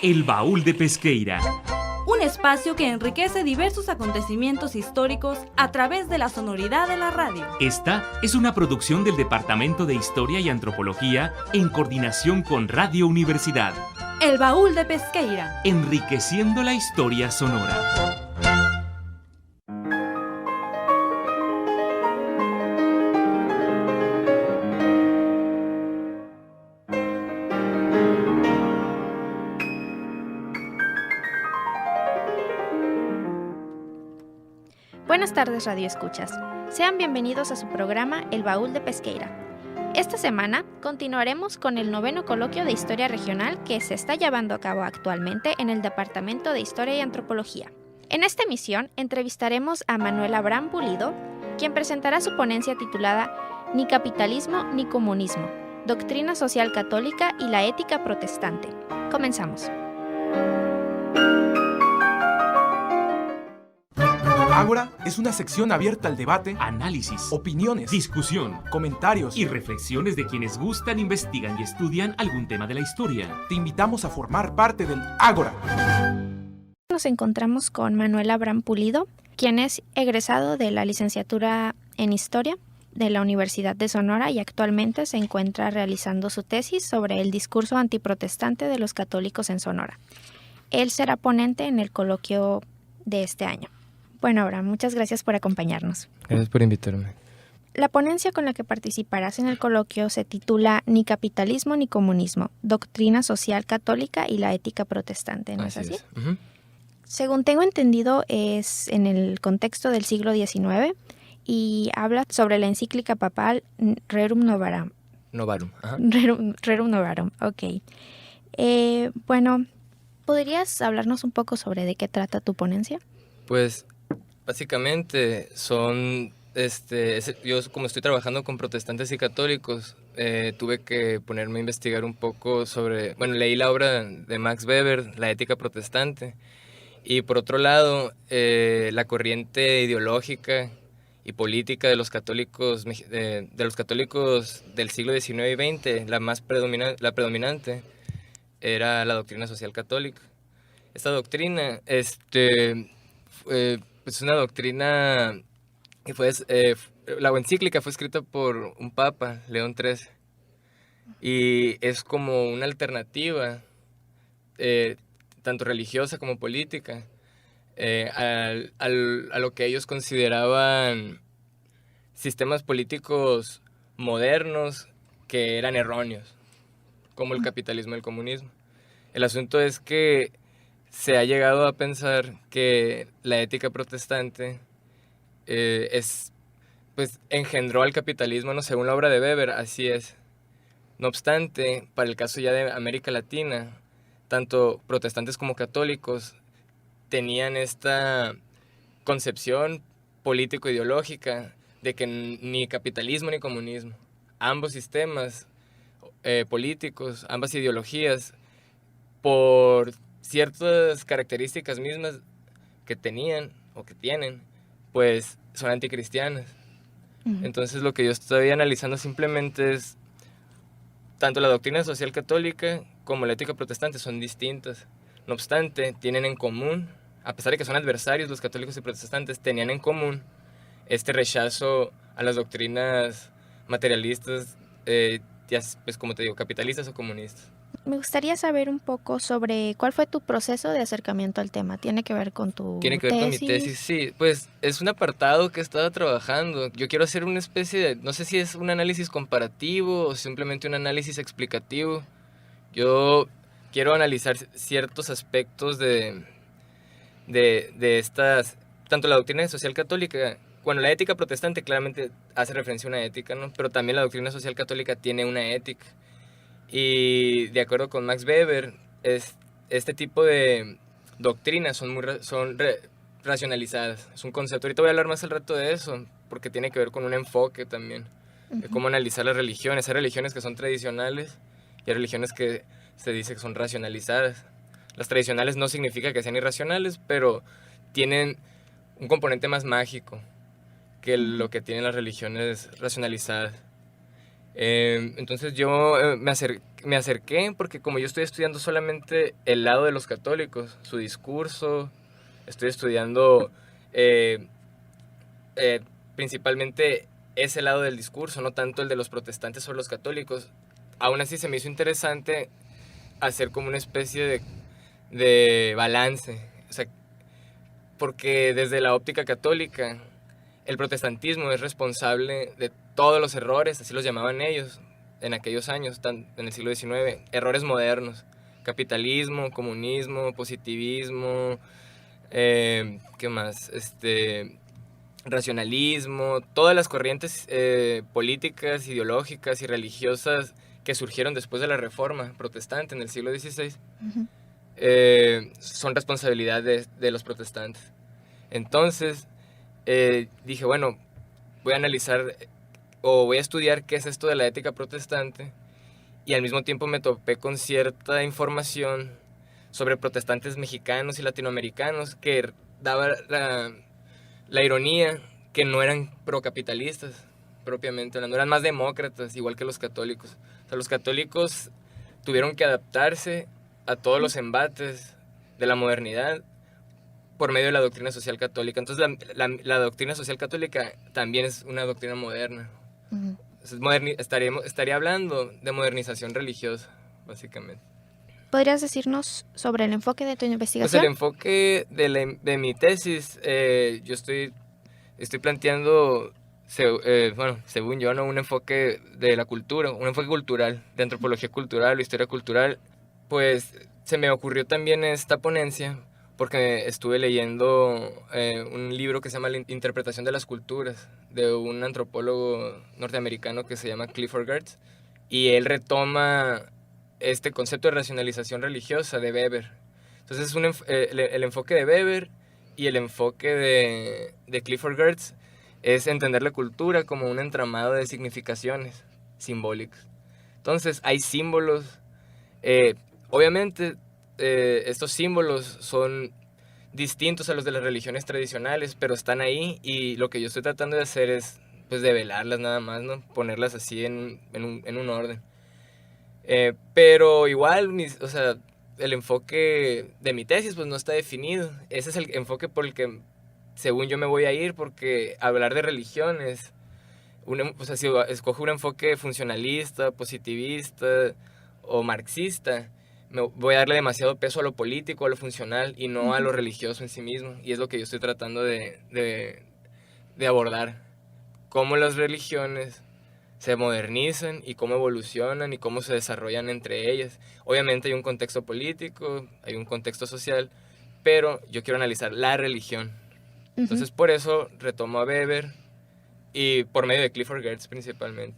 El Baúl de Pesqueira. Un espacio que enriquece diversos acontecimientos históricos a través de la sonoridad de la radio. Esta es una producción del Departamento de Historia y Antropología en coordinación con Radio Universidad. El Baúl de Pesqueira. Enriqueciendo la historia sonora. Buenas tardes, Radio Escuchas. Sean bienvenidos a su programa El Baúl de Pesqueira. Esta semana continuaremos con el 9º coloquio de Historia Regional que se está llevando a cabo actualmente en el Departamento de Historia y Antropología. En esta emisión entrevistaremos a Manuel Abraham Pulido, quien presentará su ponencia titulada Ni capitalismo ni comunismo, doctrina social católica y la ética protestante. Comenzamos. Ágora es una sección abierta al debate, Análisis, opiniones, discusión comentarios y reflexiones de quienes gustan, investigan y estudian algún tema de la historia. Te invitamos a formar parte del Ágora. Nos encontramos con Manuel Abraham Pulido, quien es egresado de la licenciatura en Historia de la Universidad de Sonora y actualmente se encuentra realizando su tesis sobre el discurso antiprotestante de los católicos en Sonora. Él será ponente en el coloquio de este año. Bueno, Abraham, muchas gracias por acompañarnos. Gracias por invitarme. La ponencia con la que participarás en el coloquio se titula Ni capitalismo ni comunismo, doctrina social católica y la ética protestante, ¿no es así? Es. Uh-huh. Según tengo entendido, es en el contexto del siglo XIX y habla sobre la encíclica papal Rerum Novarum. Novarum. Ajá. Rerum Novarum, ok. Bueno, ¿podrías hablarnos un poco sobre de qué trata tu ponencia? Pues básicamente son, yo como estoy trabajando con protestantes y católicos, tuve que ponerme a investigar un poco sobre, leí la obra de Max Weber, La ética protestante, y por otro lado, la corriente ideológica y política de los católicos, del siglo XIX y XX, la predominante era la doctrina social católica. Esta doctrina, es una doctrina que la encíclica fue escrita por un papa, León XIII, y es como una alternativa, tanto religiosa como política, a lo que ellos consideraban sistemas políticos modernos que eran erróneos, como el capitalismo y el comunismo. El asunto es que se ha llegado a pensar que la ética protestante engendró al capitalismo, no según la obra de Weber, así es. No obstante, para el caso ya de América Latina, tanto protestantes como católicos tenían esta concepción político-ideológica de que ni capitalismo ni comunismo, ambos sistemas políticos, ambas ideologías, por ciertas características mismas que tenían o que tienen, pues son anticristianas. Uh-huh. Entonces lo que yo estoy analizando simplemente es tanto la doctrina social católica como la ética protestante son distintas. No obstante, tienen en común, a pesar de que son adversarios los católicos y protestantes, tenían en común este rechazo a las doctrinas materialistas, pues como te digo, capitalistas o comunistas. Me gustaría saber un poco sobre cuál fue tu proceso de acercamiento al tema. ¿Tiene que ver con tu Tiene que ver con mi tesis, sí. Pues es un apartado que he estado trabajando. Yo quiero hacer una especie de, no sé si es un análisis comparativo o simplemente un análisis explicativo. Yo quiero analizar ciertos aspectos de estas, tanto la doctrina social católica, la ética protestante claramente hace referencia a una ética, ¿no? Pero también la doctrina social católica tiene una ética. Y de acuerdo con Max Weber, este tipo de doctrinas son racionalizadas. Es un concepto. Ahorita voy a hablar más al rato de eso, porque tiene que ver con un enfoque también, de cómo analizar las religiones. Hay religiones que son tradicionales y hay religiones que se dice que son racionalizadas. Las tradicionales no significa que sean irracionales, pero tienen un componente más mágico que lo que tienen las religiones racionalizadas. Entonces yo me acerqué porque como yo estoy estudiando solamente el lado de los católicos, su discurso, estoy estudiando principalmente ese lado del discurso, no tanto el de los protestantes sobre los católicos. Aún así se me hizo interesante hacer como una especie de balance, o sea, porque desde la óptica católica el protestantismo es responsable de todos los errores, así los llamaban ellos en aquellos años, en el siglo XIX, errores modernos, capitalismo, comunismo, positivismo, ¿qué más? Racionalismo, todas las corrientes políticas, ideológicas y religiosas que surgieron después de la Reforma protestante en el siglo XVI, son responsabilidad de los protestantes. Entonces, dije, bueno, voy a analizar o voy a estudiar qué es esto de la ética protestante, y al mismo tiempo me topé con cierta información sobre protestantes mexicanos y latinoamericanos que daba la ironía que no eran procapitalistas propiamente hablando, eran más demócratas, igual que los católicos. O sea, los católicos tuvieron que adaptarse a todos los embates de la modernidad por medio de la doctrina social católica. Entonces la doctrina social católica también es una doctrina moderna. Entonces, estaría hablando de modernización religiosa, básicamente. ¿Podrías decirnos sobre el enfoque de tu investigación? Pues el enfoque de mi tesis, yo estoy planteando, según yo, ¿no? Un enfoque de la cultura, un enfoque cultural, de antropología cultural o historia cultural. Pues se me ocurrió también esta ponencia porque estuve leyendo un libro que se llama La interpretación de las culturas, de un antropólogo norteamericano que se llama Clifford Geertz, y él retoma este concepto de racionalización religiosa de Weber. Entonces el enfoque de Weber y el enfoque de Clifford Geertz es entender la cultura como un entramado de significaciones simbólicas. Entonces hay símbolos, obviamente estos símbolos son distintos a los de las religiones tradicionales, pero están ahí, y lo que yo estoy tratando de hacer es pues develarlas nada más, ¿no? Ponerlas así en un orden. Pero igual, o sea, el enfoque de mi tesis pues no está definido. Ese es el enfoque por el que, según yo, me voy a ir, porque hablar de religiones, o sea, si escojo un enfoque funcionalista, positivista o marxista, voy a darle demasiado peso a lo político, a lo funcional, y no a lo religioso en sí mismo. Y es lo que yo estoy tratando de abordar. Cómo las religiones se modernizan y cómo evolucionan y cómo se desarrollan entre ellas. Obviamente hay un contexto político, hay un contexto social, pero yo quiero analizar la religión. Entonces por eso retomo a Weber y por medio de Clifford Geertz principalmente.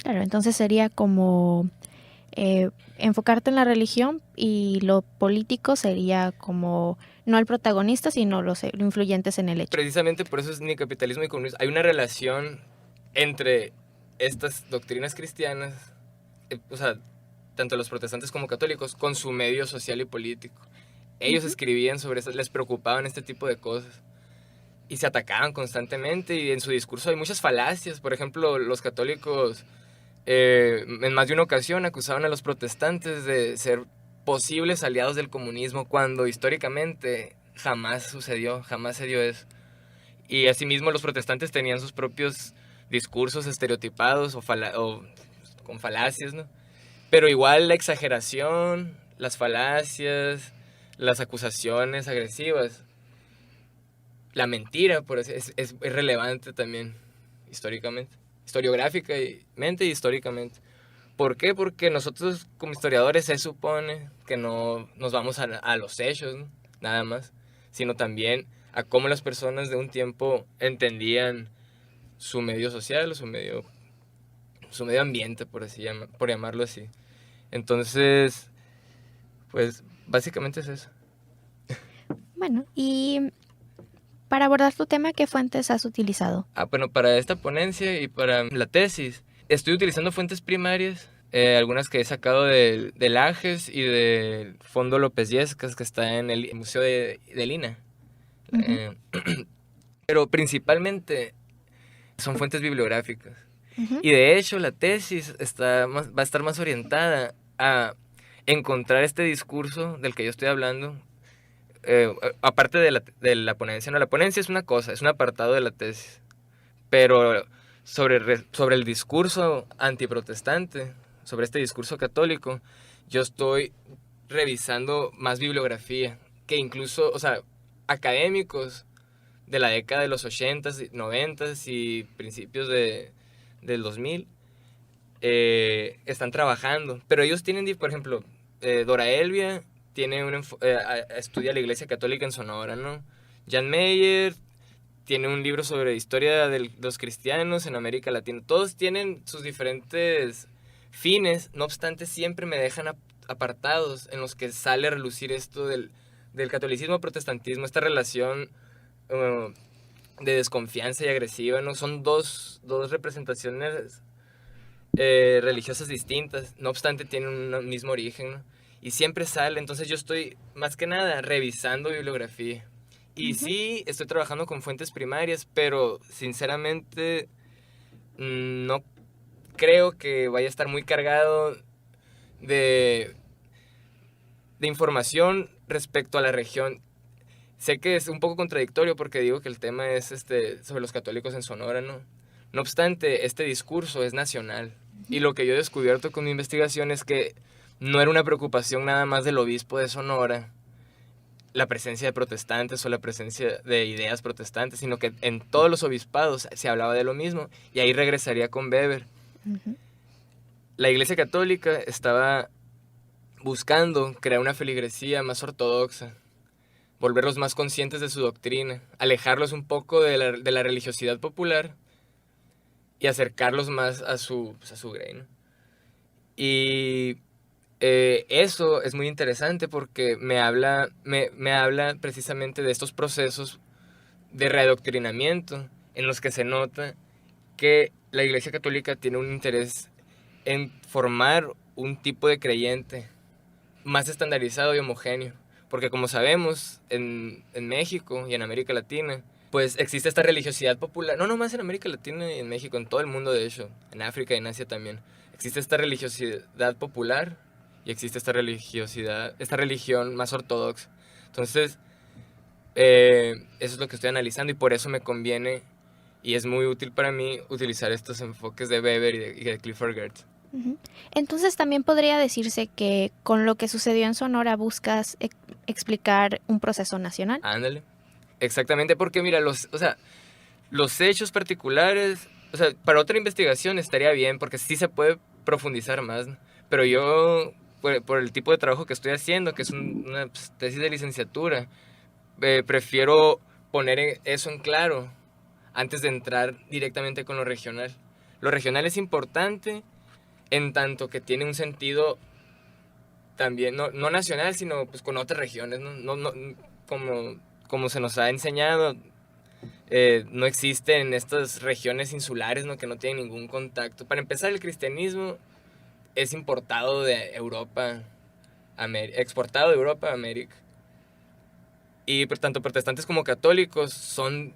Claro, entonces sería como enfocarte en la religión, y lo político sería como no el protagonista, sino los influyentes en el hecho. Precisamente por eso es ni capitalismo ni comunismo. Hay una relación entre estas doctrinas cristianas, o sea, tanto los protestantes como católicos, con su medio social y político. Ellos escribían sobre eso, les preocupaban este tipo de cosas y se atacaban constantemente, y en su discurso hay muchas falacias. Por ejemplo, los católicos en más de una ocasión acusaban a los protestantes de ser posibles aliados del comunismo, cuando históricamente jamás sucedió, jamás se dio eso. Y asimismo los protestantes tenían sus propios discursos estereotipados o con falacias, ¿no? Pero igual la exageración, las falacias, las acusaciones agresivas, la mentira, por eso es relevante también históricamente, historiográficamente y históricamente. ¿Por qué? Porque nosotros como historiadores se supone que no nos vamos a los hechos, ¿no? Nada más, sino también a cómo las personas de un tiempo entendían su medio social o su medio ambiente, por llamarlo así. Entonces, pues básicamente es eso. Bueno, y para abordar tu tema, ¿qué fuentes has utilizado? Bueno, para esta ponencia y para la tesis estoy utilizando fuentes primarias, algunas que he sacado del AGES y del Fondo López Yescas, que está en el Museo del INA. Pero principalmente son fuentes bibliográficas. Y de hecho la tesis va a estar más orientada a encontrar este discurso del que yo estoy hablando, aparte de la ponencia. No, la ponencia es una cosa, es un apartado de la tesis, pero sobre el discurso antiprotestante, sobre este discurso católico, yo estoy revisando más bibliografía, que incluso, o sea, académicos de la década de los 80s, 90s y principios del 2000 están trabajando, pero ellos tienen, por ejemplo, Dora Elvia tiene estudia la Iglesia Católica en Sonora, ¿no? Jan Meyer tiene un libro sobre historia de los cristianos en América Latina. Todos tienen sus diferentes fines, no obstante siempre me dejan apartados en los que sale a relucir esto del catolicismo protestantismo, esta relación de desconfianza y agresiva, ¿no? Son dos representaciones religiosas distintas, no obstante tienen un mismo origen, ¿no? Y siempre sale, entonces yo estoy más que nada revisando bibliografía. Y sí, estoy trabajando con fuentes primarias, pero sinceramente no creo que vaya a estar muy cargado de información respecto a la región. Sé que es un poco contradictorio porque digo que el tema es sobre los católicos en Sonora, ¿no? No obstante, este discurso es nacional. Y lo que yo he descubierto con mi investigación es que no era una preocupación nada más del obispo de Sonora, la presencia de protestantes o la presencia de ideas protestantes, sino que en todos los obispados se hablaba de lo mismo. Y ahí regresaría con Weber. La Iglesia Católica estaba buscando crear una feligresía más ortodoxa, volverlos más conscientes de su doctrina, alejarlos un poco de la religiosidad popular y acercarlos más a su grey, ¿no? Y eso es muy interesante porque me habla precisamente de estos procesos de readoctrinamiento en los que se nota que la Iglesia Católica tiene un interés en formar un tipo de creyente más estandarizado y homogéneo. Porque como sabemos, en México y en América Latina, pues existe esta religiosidad popular, no nomás en América Latina y en México, en todo el mundo de hecho, en África y en Asia también. Existe esta religiosidad popular y existe esta religión más ortodoxa. Entonces, eso es lo que estoy analizando y por eso me conviene y es muy útil para mí utilizar estos enfoques de Weber y de Clifford Geertz. Entonces también podría decirse que con lo que sucedió en Sonora buscas explicar un proceso nacional. Ándale, exactamente, porque mira, los hechos particulares, o sea, para otra investigación estaría bien, porque sí se puede profundizar más, ¿no? Pero yo, por el tipo de trabajo que estoy haciendo, que es una tesis de licenciatura, prefiero poner eso en claro antes de entrar directamente con lo regional. Lo regional es importante en tanto que tiene un sentido también, no nacional, sino pues con otras regiones, ¿no? Como se nos ha enseñado, no existen estas regiones insulares, ¿no? Que no tienen ningún contacto. Para empezar, el cristianismo es importado de Europa, exportado de Europa a América. Y tanto protestantes como católicos son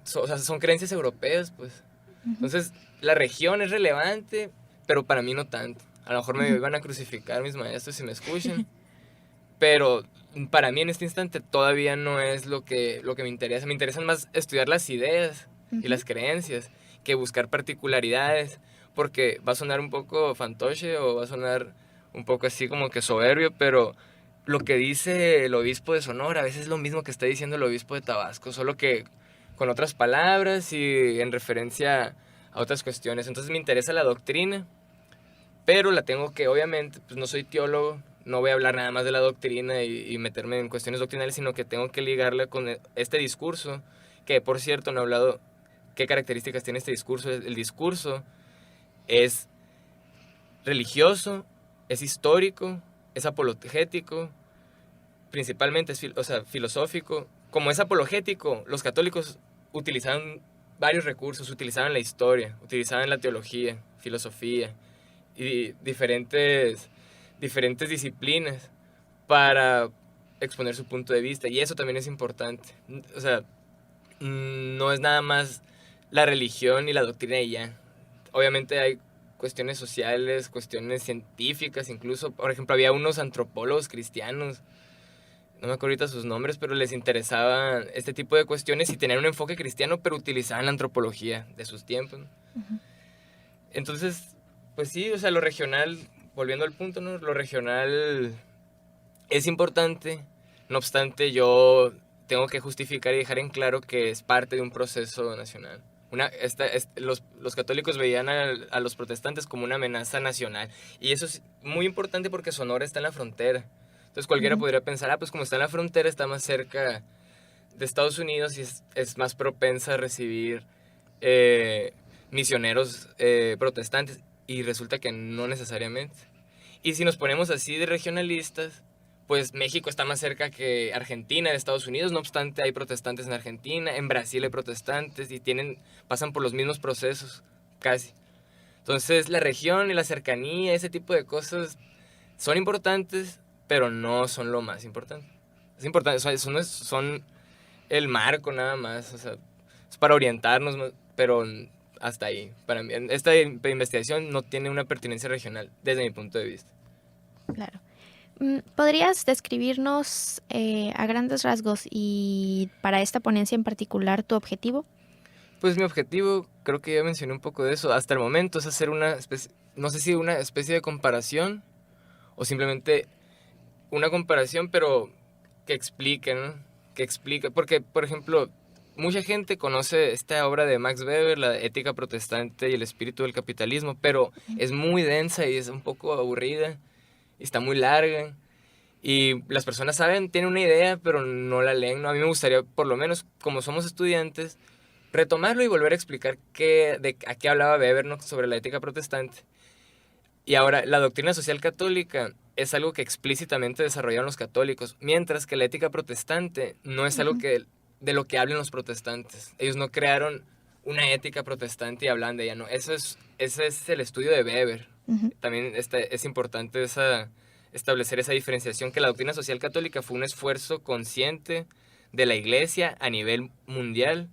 creencias europeas, pues. Entonces, la región es relevante, pero para mí no tanto. A lo mejor me iban a crucificar mis maestros si me escuchan. Pero para mí en este instante todavía no es lo que me interesa. Me interesan más estudiar las ideas y las creencias que buscar particularidades. Porque va a sonar un poco fantoche o va a sonar un poco así como que soberbio, pero lo que dice el obispo de Sonora a veces es lo mismo que está diciendo el obispo de Tabasco, solo que con otras palabras y en referencia a otras cuestiones. Entonces me interesa la doctrina, pero la tengo que, obviamente, pues no soy teólogo, no voy a hablar nada más de la doctrina y meterme en cuestiones doctrinales, sino que tengo que ligarla con este discurso, que por cierto no he hablado qué características tiene este discurso. El discurso es religioso, es histórico, es apologético, principalmente es filosófico. Como es apologético, los católicos utilizaban varios recursos, utilizaban la historia, utilizaban la teología, filosofía y diferentes disciplinas para exponer su punto de vista, y eso también es importante. O sea, no es nada más la religión y la doctrina y ya. Obviamente hay cuestiones sociales, cuestiones científicas, incluso, por ejemplo, había unos antropólogos cristianos, no me acuerdo ahorita sus nombres, pero les interesaban este tipo de cuestiones y tenían un enfoque cristiano, pero utilizaban la antropología de sus tiempos, ¿no? Entonces, pues sí, o sea, lo regional, volviendo al punto, ¿no? Lo regional es importante, no obstante, yo tengo que justificar y dejar en claro que es parte de un proceso nacional. Los católicos veían a los protestantes como una amenaza nacional, y eso es muy importante porque Sonora está en la frontera. Entonces cualquiera podría pensar, pues como está en la frontera, está más cerca de Estados Unidos y es más propensa a recibir misioneros protestantes, y resulta que no necesariamente. Y si nos ponemos así de regionalistas, pues México está más cerca que Argentina de Estados Unidos, no obstante hay protestantes en Argentina, en Brasil hay protestantes y pasan por los mismos procesos, casi. Entonces la región y la cercanía, ese tipo de cosas son importantes, pero no son lo más importante. Es importante, son el marco nada más, o sea, es para orientarnos, pero hasta ahí. Para mí, esta investigación no tiene una pertinencia regional desde mi punto de vista. Claro. ¿Podrías describirnos a grandes rasgos y para esta ponencia en particular tu objetivo? Pues mi objetivo, creo que ya mencioné un poco de eso, hasta el momento es hacer una especie, no sé si una especie de comparación o simplemente una comparación, pero que explique, ¿no? Que explique, porque, por ejemplo, mucha gente conoce esta obra de Max Weber, La ética protestante y el espíritu del capitalismo, pero es muy densa y es un poco aburrida, y está muy larga, y las personas tienen una idea, pero no la leen, ¿no? A mí me gustaría, por lo menos, como somos estudiantes, retomarlo y volver a explicar a qué hablaba Weber, ¿no? Sobre la ética protestante. Y ahora, la doctrina social católica es algo que explícitamente desarrollaron los católicos, mientras que la ética protestante no es algo de lo que hablan los protestantes. Ellos no crearon una ética protestante y hablan de ella, no. Ese es el estudio de Weber. También es importante establecer esa diferenciación, que la doctrina social católica fue un esfuerzo consciente de la Iglesia a nivel mundial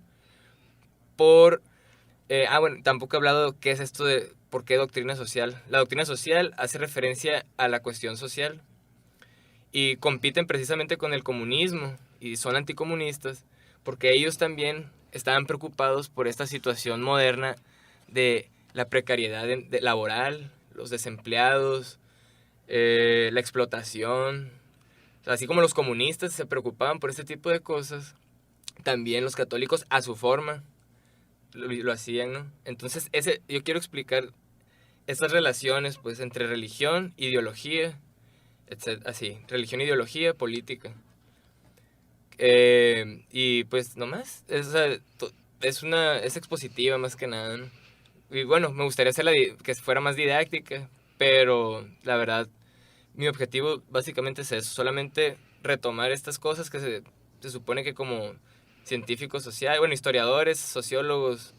bueno, tampoco he hablado de qué es esto de por qué doctrina social. La doctrina social hace referencia a la cuestión social y compiten precisamente con el comunismo y son anticomunistas porque ellos también estaban preocupados por esta situación moderna de la precariedad laboral, los desempleados, la explotación. O sea, así como los comunistas se preocupaban por este tipo de cosas, también los católicos a su forma lo hacían, ¿no? Entonces yo quiero explicar estas relaciones, pues, entre religión, ideología, etc. Así, religión, ideología, política. Y pues nomás, es expositiva más que nada, ¿no? Y bueno, me gustaría hacerla que fuera más didáctica, pero la verdad, mi objetivo básicamente es eso, solamente retomar estas cosas que se supone que como científicos sociales, bueno, historiadores, sociólogos,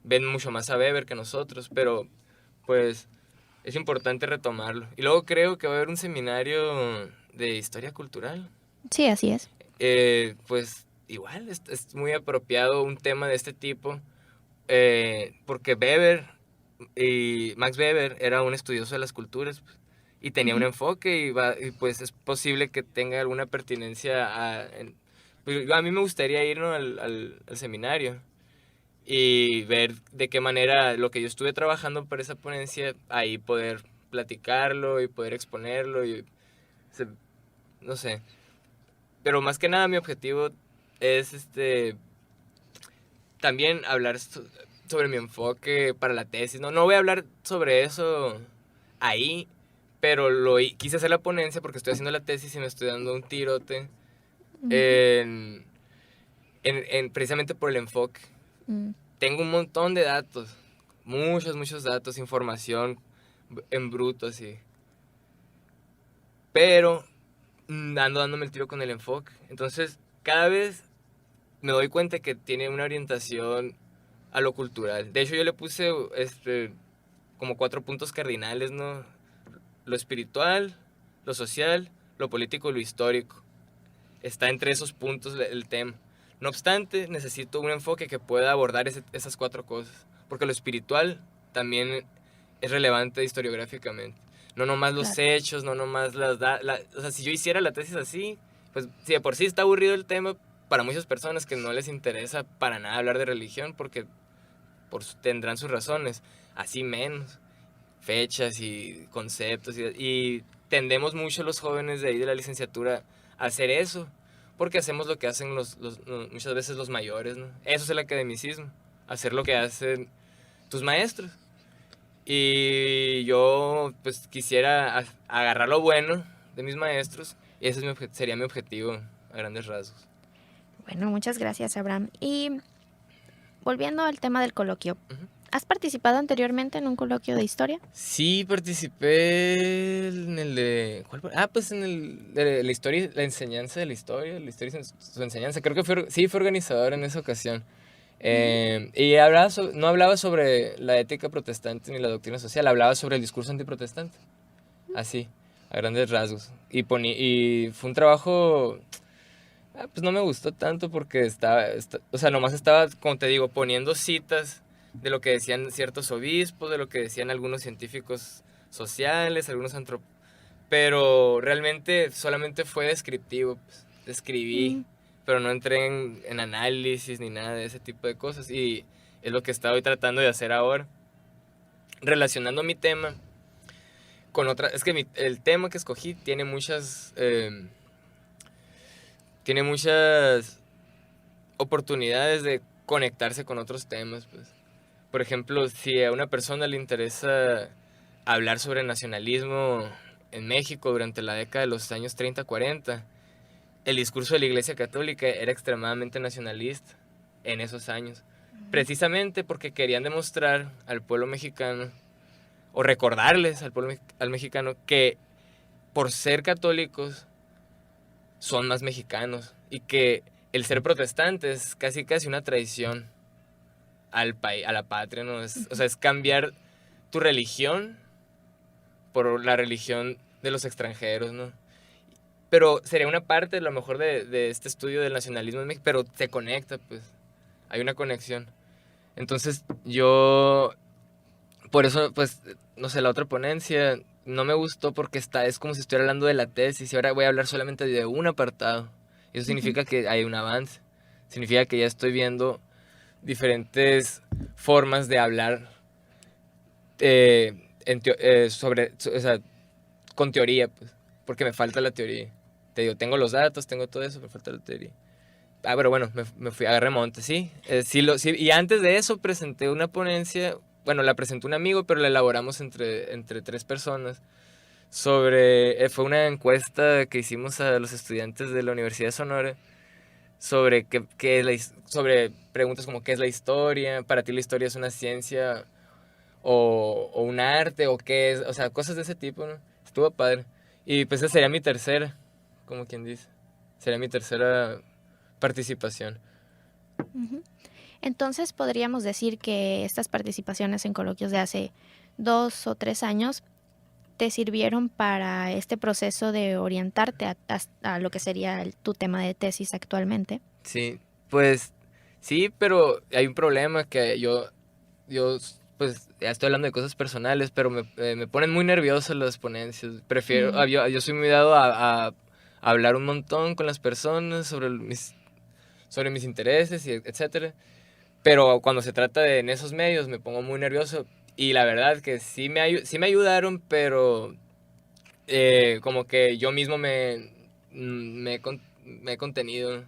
ven mucho más a Weber que nosotros, pero pues es importante retomarlo. Y luego creo que va a haber un seminario de historia cultural. Sí, así es. Pues igual, es muy apropiado un tema de este tipo, porque Max Weber era un estudioso de las culturas, pues, y tenía un enfoque y pues es posible que tenga alguna pertinencia a mí me gustaría ir, ¿no? al seminario y ver de qué manera lo que yo estuve trabajando para esa ponencia, ahí poder platicarlo y poder exponerlo no sé. Pero más que nada mi objetivo es también hablar sobre mi enfoque para la tesis. No voy a hablar sobre eso ahí, pero quise hacer la ponencia porque estoy haciendo la tesis y me estoy dando un tirote precisamente por el enfoque. Tengo un montón de datos, muchos datos, información en bruto, así. Pero dándome el tiro con el enfoque. Entonces, cada vez me doy cuenta que tiene una orientación a lo cultural. De hecho, yo le puse como 4 puntos cardinales, ¿no? Lo espiritual, lo social, lo político y lo histórico. Está entre esos puntos el tema. No obstante, necesito un enfoque que pueda abordar esas 4 cosas. Porque lo espiritual también es relevante historiográficamente. No nomás los Claro. hechos, no nomás o sea, si yo hiciera la tesis así, pues si de por sí está aburrido el tema para muchas personas que no les interesa para nada hablar de religión porque tendrán sus razones, así menos, fechas y conceptos y tendemos mucho los jóvenes de ahí de la licenciatura a hacer eso, porque hacemos lo que hacen muchas veces los mayores, ¿no? Eso es el academicismo, hacer lo que hacen tus maestros. Y yo pues quisiera agarrar lo bueno de mis maestros y ese sería mi objetivo a grandes rasgos. Bueno, muchas gracias, Abraham. Y volviendo al tema del coloquio, Ujú. ¿has participado anteriormente en un coloquio de historia? Sí, participé en el de... ¿Cuál fue? Pues en el de la historia, la enseñanza de la historia y su enseñanza. Creo que fue organizador en esa ocasión. Y no hablaba sobre la ética protestante ni la doctrina social, hablaba sobre el discurso antiprotestante. Así, a grandes rasgos. Y fue un trabajo... pues no me gustó tanto porque o sea, nomás estaba, como te digo, poniendo citas de lo que decían ciertos obispos, de lo que decían algunos científicos sociales, pero realmente solamente fue descriptivo, pues, describí, pero no entré en análisis ni nada de ese tipo de cosas y es lo que estoy tratando de hacer ahora, relacionando mi tema con otra, es que el tema que escogí tiene muchas oportunidades de conectarse con otros temas, pues. Por ejemplo, si a una persona le interesa hablar sobre nacionalismo en México durante la década de los años 30-40, el discurso de la Iglesia Católica era extremadamente nacionalista en esos años, precisamente porque querían demostrar al pueblo mexicano, o recordarles al mexicano, que por ser católicos son más mexicanos y que el ser protestante es casi una traición al país, a la patria, ¿no? O sea, es cambiar tu religión por la religión de los extranjeros, ¿no? Pero sería una parte, a lo mejor, de este estudio del nacionalismo en México, pero se conecta, pues, hay una conexión. Entonces, por eso, pues, no sé, la otra ponencia no me gustó porque es como si estuviera hablando de la tesis y ahora voy a hablar solamente de un apartado. Eso significa que hay un avance, significa que ya estoy viendo diferentes formas de hablar o sea, con teoría, pues, porque me falta la teoría. Te digo, tengo los datos, tengo todo eso, me falta la teoría. Pero bueno, me fui, agarré monte, sí. Sí, y antes de eso presenté una ponencia, bueno, la presentó un amigo, pero la elaboramos entre 3 personas. Fue una encuesta que hicimos a los estudiantes de la Universidad de Sonora sobre sobre preguntas como qué es la historia, para ti la historia es una ciencia o un arte, o qué es, o sea, cosas de ese tipo, ¿no? Estuvo padre. Y pues esa sería mi tercera, como quien dice, sería mi tercera participación. Ujú. Entonces podríamos decir que estas participaciones en coloquios de hace 2 o 3 años te sirvieron para este proceso de orientarte a lo que sería tu tema de tesis actualmente. Sí, pues sí, pero hay un problema que yo pues ya estoy hablando de cosas personales, pero me ponen muy nervioso las ponencias. Yo soy muy dado a hablar un montón con las personas sobre mis intereses, y etcétera. Pero cuando se trata en esos medios me pongo muy nervioso. Y la verdad que sí me ayudaron, pero como que yo mismo me he contenido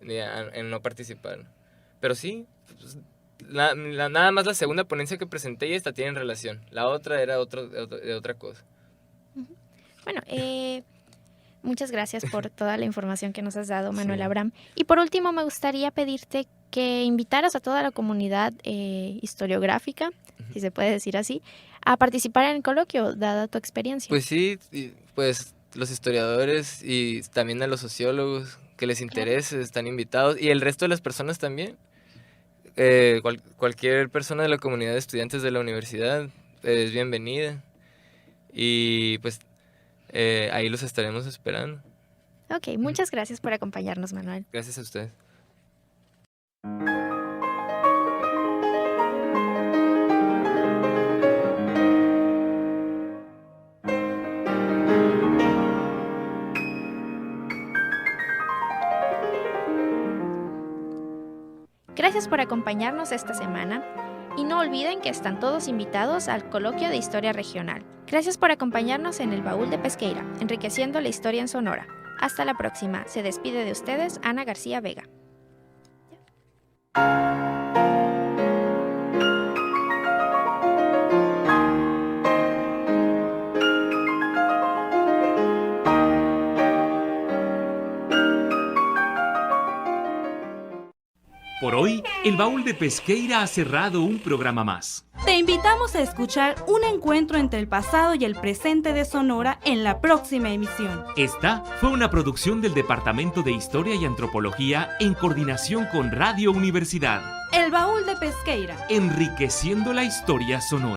en no participar. Pero sí, pues, nada más la segunda ponencia que presenté y esta tienen relación. La otra era de otra cosa. Bueno, muchas gracias por toda la información que nos has dado, Manuel Sí. Abraham. Y por último, me gustaría pedirte que invitaras a toda la comunidad historiográfica, si se puede decir así, a participar en el coloquio, dada tu experiencia. Pues sí, pues los historiadores y también a los sociólogos que les interese están invitados y el resto de las personas también. Cualquier persona de la comunidad de estudiantes de la universidad es bienvenida y pues ahí los estaremos esperando. Ok, muchas gracias por acompañarnos, Manuel. Gracias a ustedes. Gracias por acompañarnos esta semana y no olviden que están todos invitados al Coloquio de Historia Regional. Gracias por acompañarnos en el Baúl de Pesqueira, enriqueciendo la historia en Sonora. Hasta la próxima. Se despide de ustedes Ana García Vega. Por hoy, el Baúl de Pesqueira ha cerrado un programa más. Te invitamos a escuchar un encuentro entre el pasado y el presente de Sonora en la próxima emisión. Esta fue una producción del Departamento de Historia y Antropología en coordinación con Radio Universidad. El Baúl de Pesqueira. Enriqueciendo la historia sonora.